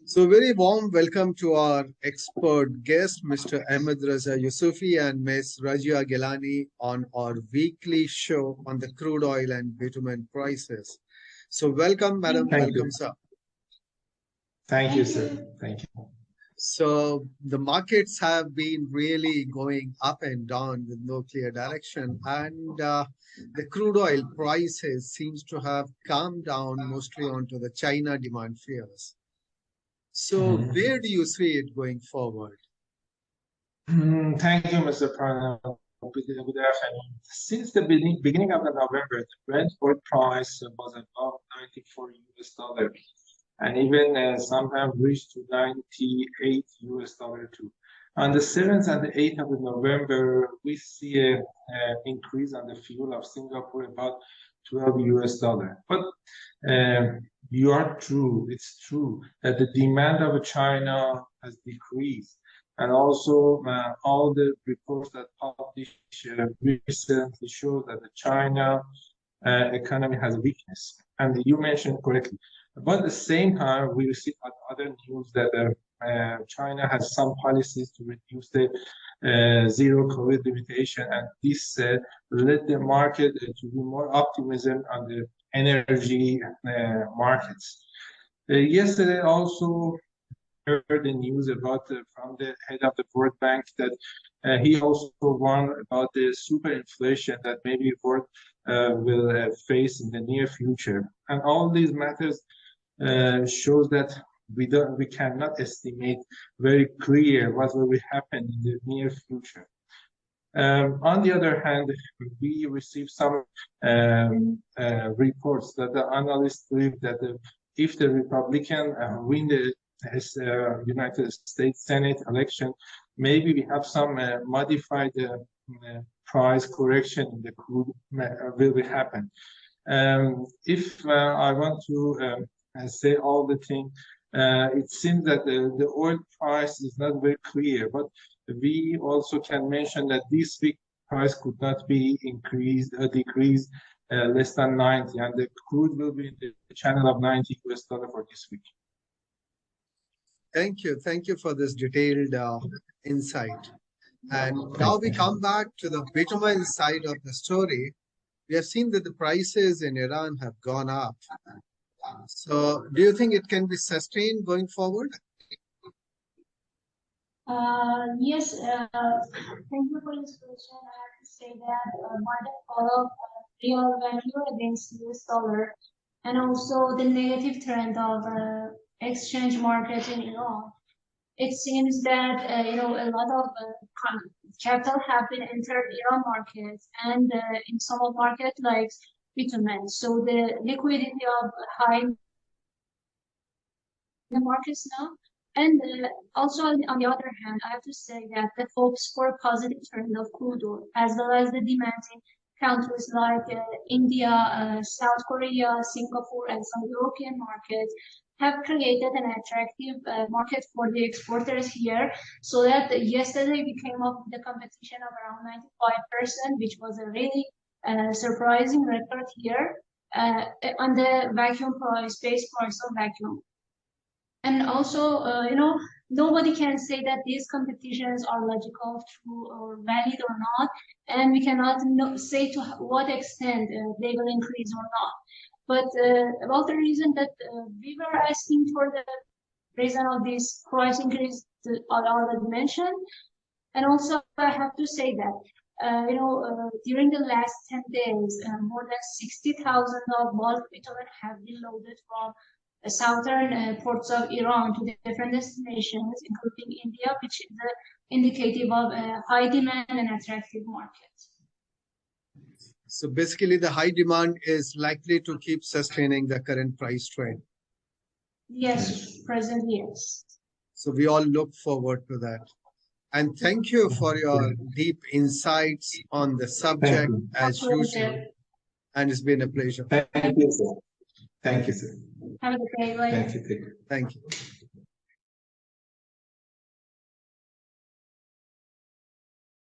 So very warm welcome to our expert guest, Mr. Ahmed Raza Yusufi and Ms. Rajia Gilani on our weekly show on the crude oil and bitumen prices. So welcome, madam. Thank Welcome, you. sir. Thank you, sir. Thank you. So the markets have been really going up and down with no clear direction, and the crude oil prices seems to have calmed down mostly onto the China demand fears. So Mhm. where do you see it going forward? Thank you, Mr. Pranav. Good afternoon. Since the beginning of the November, the Brent oil price was above 94 US dollar, and even sometimes reached to 98 US dollar too. On the 7th and the 8th of the November, we see a increase on the fuel of Singapore about 12 US dollar. But you are true, it's true that the demand of China has decreased. And also, all the reports that published recently show that the China economy has weakness. And you mentioned correctly. But at the same time, we receive other news that China has some policies to reduce the zero COVID limitation, and this led the market to be more optimism on the energy markets. Yesterday, also heard the news about from the head of the World Bank that he also warned about the super inflation that maybe world will face in the near future. And all these matters shows that we cannot estimate very clear what will happen in the near future. On the other hand, we received some reports that the analysts believe that if the Republican win the United States Senate election, maybe we have some modified price correction in the crude will happen. If I want to say all the things, it seems that the oil price is not very clear, but we also can mention that this week price could not be increased or decreased less than 90, and the crude will be in the channel of 90 US dollar for this week. Thank you. Thank you for this detailed insight. And now we come back to the bitumen side of the story. We have seen that the prices in Iran have gone up. So do you think it can be sustained going forward? Yes, thank you for this question. I have to say that market follow real value against US dollar and also the negative trend of exchange market in Iran. It seems that a lot of capital have been entered Iran markets and in some of market like bitumen. So the liquidity of high in the markets now. And also, on the other hand, I have to say that the hopes for a positive trend of crude oil, as well as the demand in countries like India, South Korea, Singapore, and some European markets, have created an attractive market for the exporters here. So that yesterday we came up with a competition of around 95%, which was a really surprising record here on the vacuum price, base price of vacuum. And also, nobody can say that these competitions are logical, true, or valid or not, and we cannot say to what extent they will increase or not. But about the reason that we were asking for the reason of this price increase, I already mentioned, and also I have to say that during the last 10 days, more than 60,000 of bulk bitumen have been loaded from southern ports of Iran to the different destinations, including India, which is indicative of a high demand and attractive market. So basically, the high demand is likely to keep sustaining the current price trend. Yes, presently, yes. So we all look forward to that. And thank you for your deep insights on the subject as usual. And it's been a pleasure. Thank you, sir. Thank you, sir. Have a good day. Bye. Thank you. Thank you.